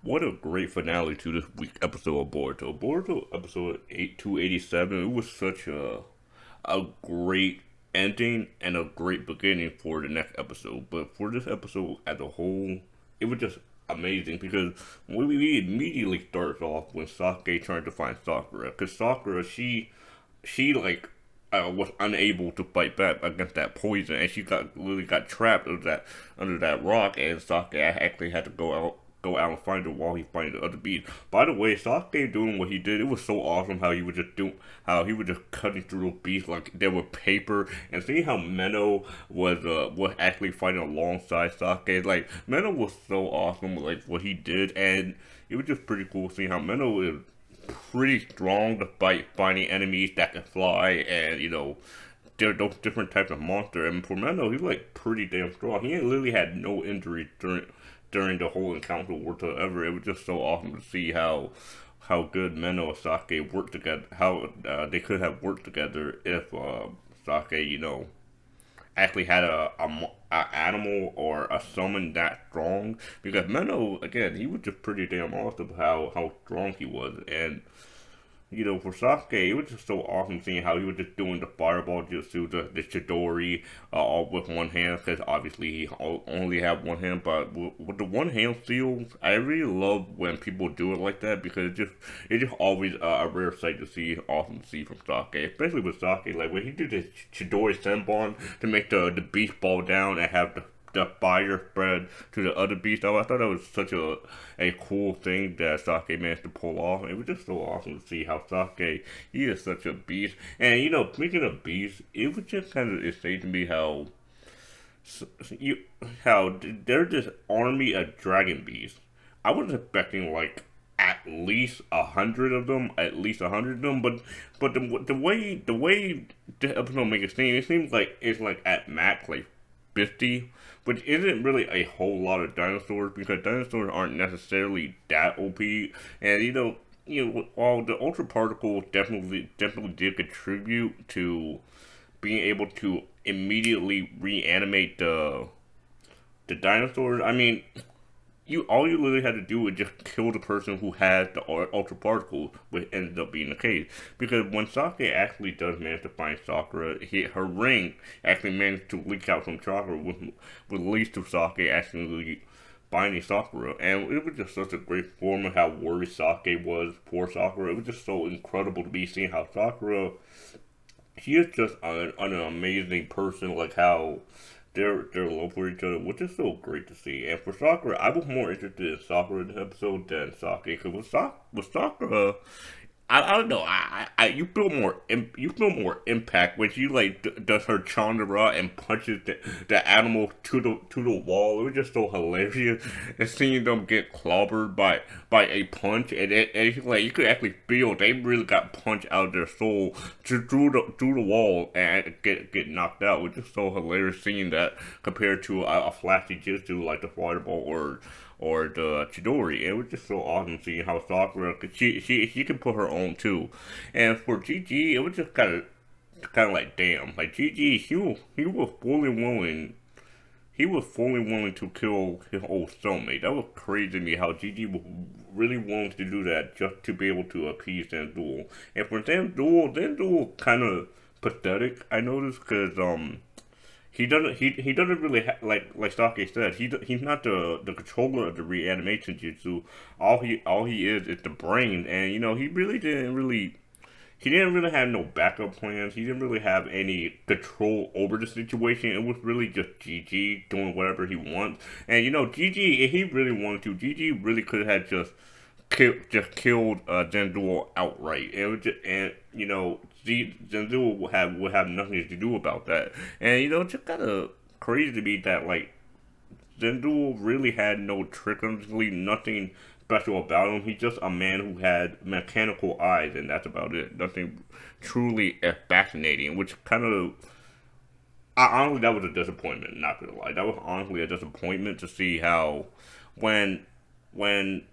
What a great finale to this week's episode of Boruto. Boruto episode 287. It was such a great ending and a great beginning for the next episode. But for this episode as a whole, it was just amazing because we immediately starts off when Sasuke trying to find Sakura. Because Sakura, she was unable to fight back against that poison, and she got trapped under that rock, and Sasuke actually had to go out and find her while he find the other beasts. By the way, Sasuke doing what he did, it was so awesome how he was just cutting through the beasts like they were paper, and seeing how Menno was actually fighting alongside Sasuke. Like Menno was so awesome, like what he did, and it was just pretty cool seeing how Menno is pretty strong to fight finding enemies that can fly, and there are those different types of monsters. And for Menno, he's like pretty damn strong. He literally had no injuries during the whole encounter whatsoever. It was just so awesome to see how good Menno and Sasuke worked together. How they could have worked together if Sasuke, actually had a animal or a summon that strong. Because Menno, again, he was just pretty damn awesome how strong he was. And for Sasuke, it was just so awesome seeing how he was just doing the fireball jutsu, the Chidori, all with one hand, because obviously he only had one hand, but with the one hand seals, I really love when people do it like that, because it's just always a rare sight to see, awesome to see from Sasuke, especially with Sasuke, like when he did this Chidori Senbon to make the beast fall down and have the fire spread to the other beast. I thought that was such a cool thing that Sasuke managed to pull off. It was just so awesome to see how Sasuke, he is such a beast. And speaking of beasts, it was just kind of insane to me how there's this army of dragon beasts. I was expecting like at least 100 of them, but the way the episode makes it seems like it's like at max like 50, which isn't really a whole lot of dinosaurs because dinosaurs aren't necessarily that OP. And while the ultra particle definitely did contribute to being able to immediately reanimate the dinosaurs, I mean, you literally had to do was just kill the person who had the ultra particles, which ended up being the case. Because when Sasuke actually does manage to find Sakura, her ring actually managed to leak out some chakra, which leads to Sasuke actually finding Sakura. And it was just such a great form of how worried Sasuke was for Sakura. It was just so incredible to be seeing how Sakura, she is just an amazing person, like how their love for each other, which is so great to see. And for Sakura, I was more interested in Sakura this episode than Sasuke, because with Sakura, I don't know. You feel more impact when she like does her Chandra and punches the animal to the wall. It was just so hilarious, and seeing them get clobbered by a punch, and like you could actually feel they really got punched out of their soul through the wall and get knocked out. It was just so hilarious seeing that compared to a flashy jutsu like the fireball or the Chidori. It was just so awesome seeing how Sakura, she can put her own too. And for GG, it was just kind of like damn, like GG, he was fully willing to kill his old cellmate. That was crazy to me how GG was really willing to do that just to be able to appease Zanduel. And for Zanduel kind of pathetic. I noticed because he doesn't really like Sasuke said, he's not the controller of the reanimation jutsu. All he is the brain, and he didn't really have no backup plans. He didn't really have any control over the situation. It was really just GG doing whatever he wants. And GG, if he really wanted to, GG really could have killed Zendul outright. It was just, and Zendul would have nothing to do about that. And it's just kind of crazy to me that like Zendul really had no trickery, nothing special about him. He's just a man who had mechanical eyes, and that's about it. Nothing truly fascinating, which kind of. Honestly, that was a disappointment. Not gonna lie, that was honestly a disappointment to see how when when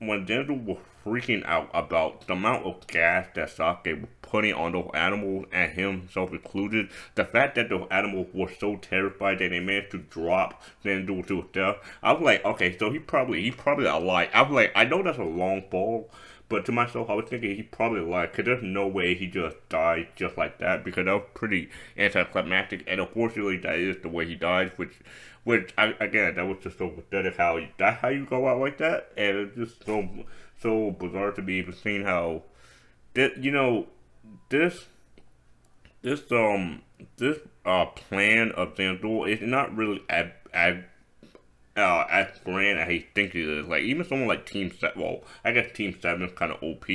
Denzel was freaking out about the amount of gas that Sasuke was putting on those animals and himself included. The fact that those animals were so terrified that they managed to drop Sandor to his death. I was like, okay, so he probably alive. I was like, I know that's a long fall, but to myself, I was thinking he probably lied, because there's no way he just died just like that, because that was pretty anticlimactic, and unfortunately, that is the way he died, again, that was just so pathetic how you go out like that, and it's just so bizarre to be even seeing how, that, this, this, this, plan of Xandor is not really as grand as he thinks it is. Like even someone like Team Seven, well, I guess Team Seven is kind of OP,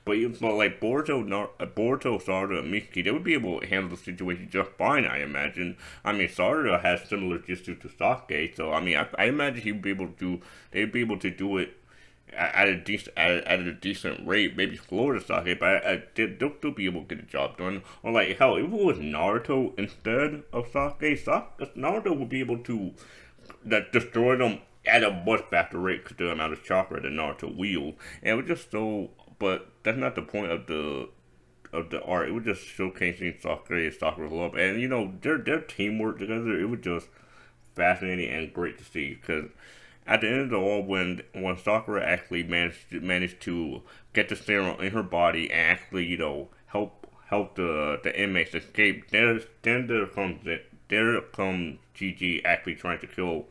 but even but like Boruto, Sarada, and Miki, they would be able to handle the situation just fine. I imagine. I mean, Sarada has similar jutsu to Sasuke, so I mean, I imagine he'd be able to do. They'd be able to do it at a decent rate, maybe slower to Sasuke, but they'll still be able to get the job done. Or like hell, if it was Naruto instead of Naruto would be able to that destroy them at a much faster rate because the amount of chakra that Naruto wields. And it was just so, but that's not the point of the art. It was just showcasing Sakura and Sakura's love, and their teamwork together. It was just fascinating and great to see because at the end of the all, when Sakura actually managed to get the serum in her body and actually help the inmates escape, then there comes Gigi actually trying to kill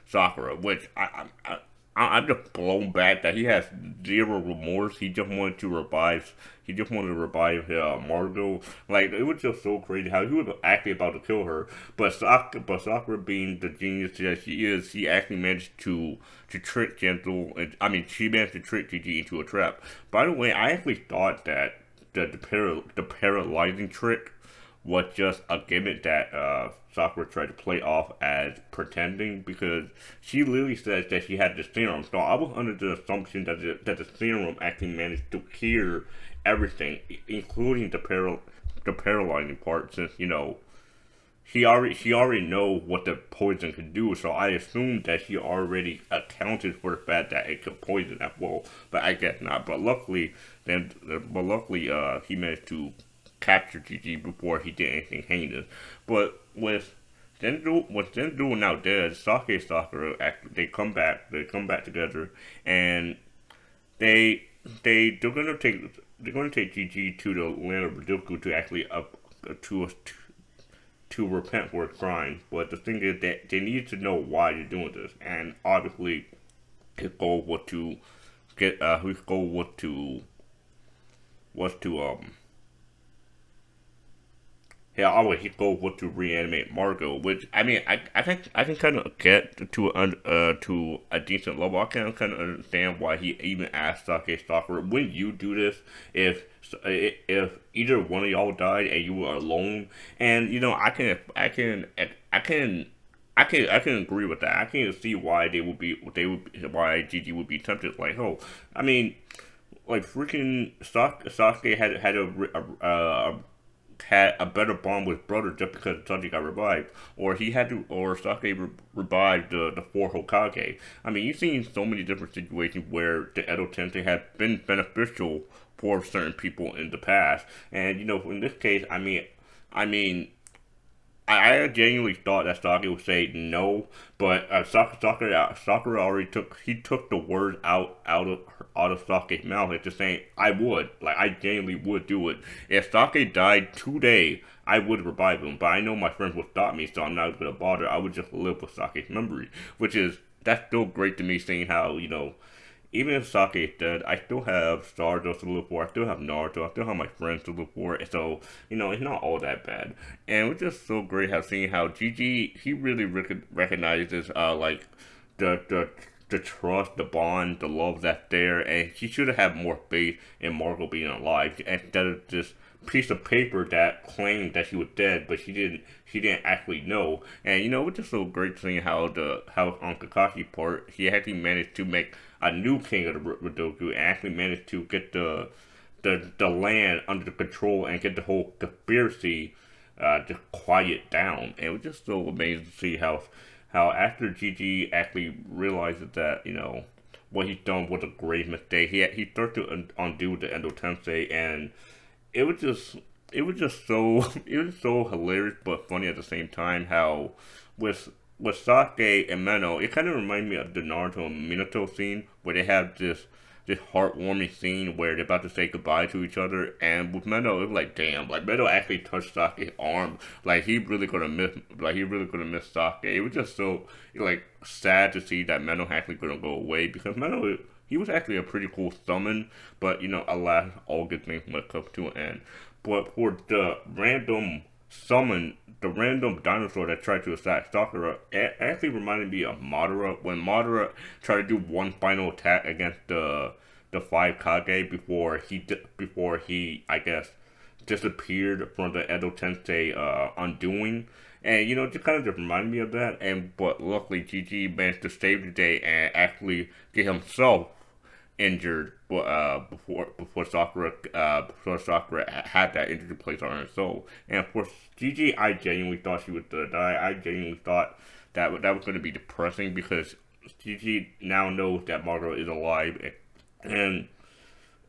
Sakura, which I'm just blown back that he has zero remorse. He just wanted to revive. He just wanted to revive Margot. Like it was just so crazy how he was actually about to kill her, but Sakura being the genius that she is, she actually managed to trick Gentle. I mean, she managed to trick Gigi into a trap. By the way, I actually thought that the paralyzing trick was just a gimmick that Sakura tried to play off as pretending because she literally says that she had the serum. So I was under the assumption that the serum actually managed to cure everything, including the paralyzing part, since she already know what the poison could do. So I assumed that she already accounted for the fact that it could poison that well, but I guess not. But luckily, he managed to capture Gigi before he did anything heinous. But with Zendu now dead, Sake and Sakura they come back together, and they're gonna take Gigi to the land of Ridoku to actually to to repent for his crime. But the thing is that they need to know why they're doing this, and obviously his goal was to get his goal was to yeah, always his goal was to reanimate Margot, which I mean, I can kind of get to a decent level. I can kind of understand why he even asked Sake Stalker, when you do this, if either one of y'all died and you were alone, and I can agree with that. I can see why why Gigi would be tempted. Like, oh, I mean, like freaking Sasuke had a better bond with his brother just because Sanji got revived, or Sasuke revived the four Hokage. I mean, you've seen so many different situations where the Edo Tensei have been beneficial for certain people in the past, and in this case, I genuinely thought that Sasuke would say no, but Sakura already took the words out of Sasuke's mouth and just saying I would, like, I genuinely would do it. If Sasuke died today, I would revive him, but I know my friends would stop me, so I'm not gonna bother. I would just live with Sake's memory, that's still great to me, seeing how even if Sake is dead, I still have Stardust to live for. I still have Naruto. I still have my friends to live for. So, it's not all that bad. And it's just so great seeing how Gigi, he really recognizes, like, the trust, the bond, the love that's there. And she should have had more faith in Margot being alive instead of this piece of paper that claimed that she was dead, but she didn't actually know. And it's just so great seeing how on Kakashi part, he actually managed to make a new king of the Ridoku and actually managed to get the land under control and get the whole conspiracy to quiet down. And it was just so amazing to see how after Gigi actually realizes that what he's done was a grave mistake. He started to undo the Endo Tensei, and it was just so it was so hilarious but funny at the same time. How with Sasuke and Meno, it kind of reminded me of the Naruto and Minato scene where they have this heartwarming scene where they're about to say goodbye to each other. And with Mendo, it was like, damn, like Mendo actually touched Sake's arm, like he really gonna miss Sake. It was just so like sad to see that Mendo actually gonna go away because Mendo. He was actually a pretty cool summon, but alas, all good things must come to an end. But for the random summon, the random dinosaur that tried to attack Sakura, it actually reminded me of Madara when Madara tried to do one final attack against the five Kage before he I guess disappeared from the Edo Tensei undoing. And just kind of just reminded me of that. And but luckily, Gigi managed to save the day and actually get himself injured before Sakura had that injury placed on her soul. And for Gigi, I genuinely thought she was gonna die. I genuinely thought that was going to be depressing because Gigi now knows that Margot is alive, and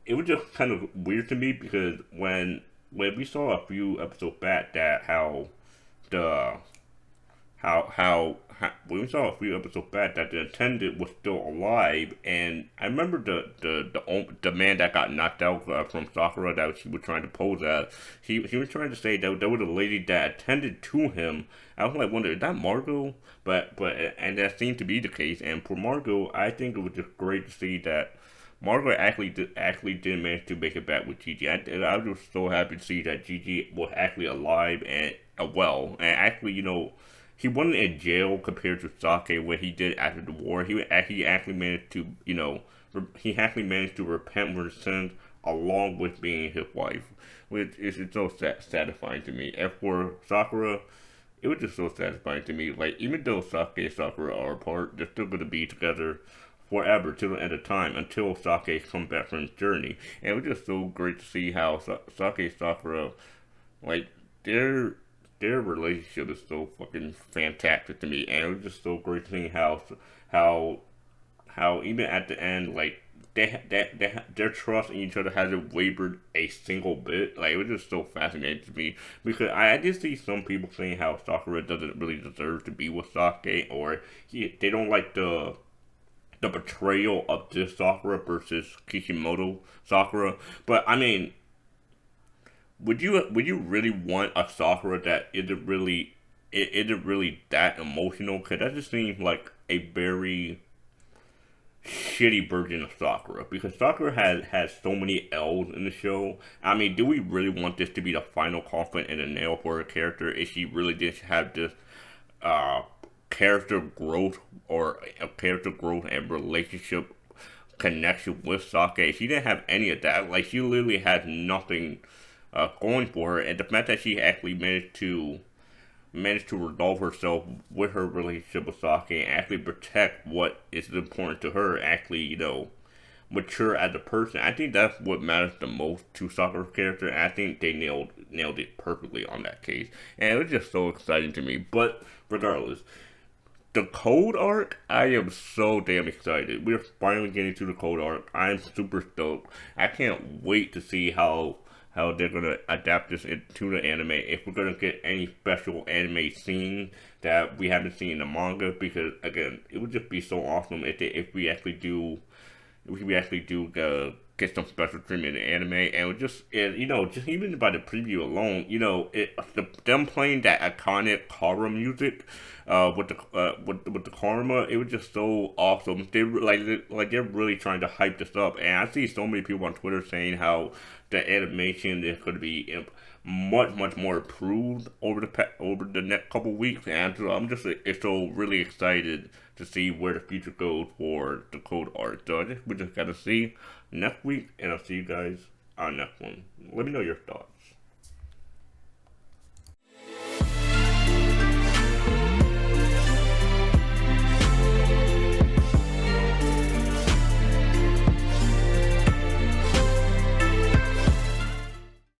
it was just kind of weird to me because when we saw a few episodes back that the how when we saw a few episodes back that the attendant was still alive, and I remember the man that got knocked out from Sakura that she was trying to pose as. He was trying to say that there was a lady that attended to him. I was like, wonder is that Margot? But and that seemed to be the case. And for Margot, I think it was just great to see that Margot actually did manage to make it back with Gigi. I was just so happy to see that Gigi was actually alive and well, and actually, he wasn't in jail compared to Sasuke what he did after the war. He actually managed to, he actually managed to repent for his sins along with being his wife, which is so satisfying to me. And for Sakura, it was just so satisfying to me. Like, even though Sasuke and Sakura are apart, they're still going to be together forever till the end of time until Sasuke comes back from his journey. And it was just so great to see how Sasuke and Sakura, like, their relationship is so fucking fantastic to me, and it was just so great seeing how even at the end, like their trust in each other hasn't wavered a single bit. Like, it was just so fascinating to me because I did see some people saying how Sakura doesn't really deserve to be with Sasuke, or they don't like the betrayal of this Sakura versus Kishimoto Sakura. But I mean, would you really want a Sakura that isn't really that emotional? Cause that just seems like a very shitty version of Sakura. Because Sakura has so many L's in the show. I mean, do we really want this to be the final conflict in the nail for her character? Is she really just have this uh character growth or a character growth and relationship connection with Sake? She didn't have any of that. Like, she literally had nothing going for her, and the fact that she actually managed to resolve herself with her relationship with Sake and actually protect what is important to her, actually, mature as a person. I think that's what matters the most to Sakura's character, and I think they nailed it perfectly on that case. And it was just so exciting to me. But regardless, the Code arc, I am so damn excited. We're finally getting to the Code arc. I'm super stoked. I can't wait to see how they're gonna adapt this into the anime. If we're gonna get any special anime scene that we haven't seen in the manga, because again, it would just be so awesome if we actually do get some special treatment in the anime. And just even by the preview alone, them playing that iconic horror music with the karma, it was just so awesome. They're really trying to hype this up, and I see so many people on Twitter saying how the animation is going to be much more improved over the next couple weeks, and so I'm just so really excited to see where the future goes for the Code art. So we just gotta see next week, and I'll see you guys on next one. Let me know your thoughts.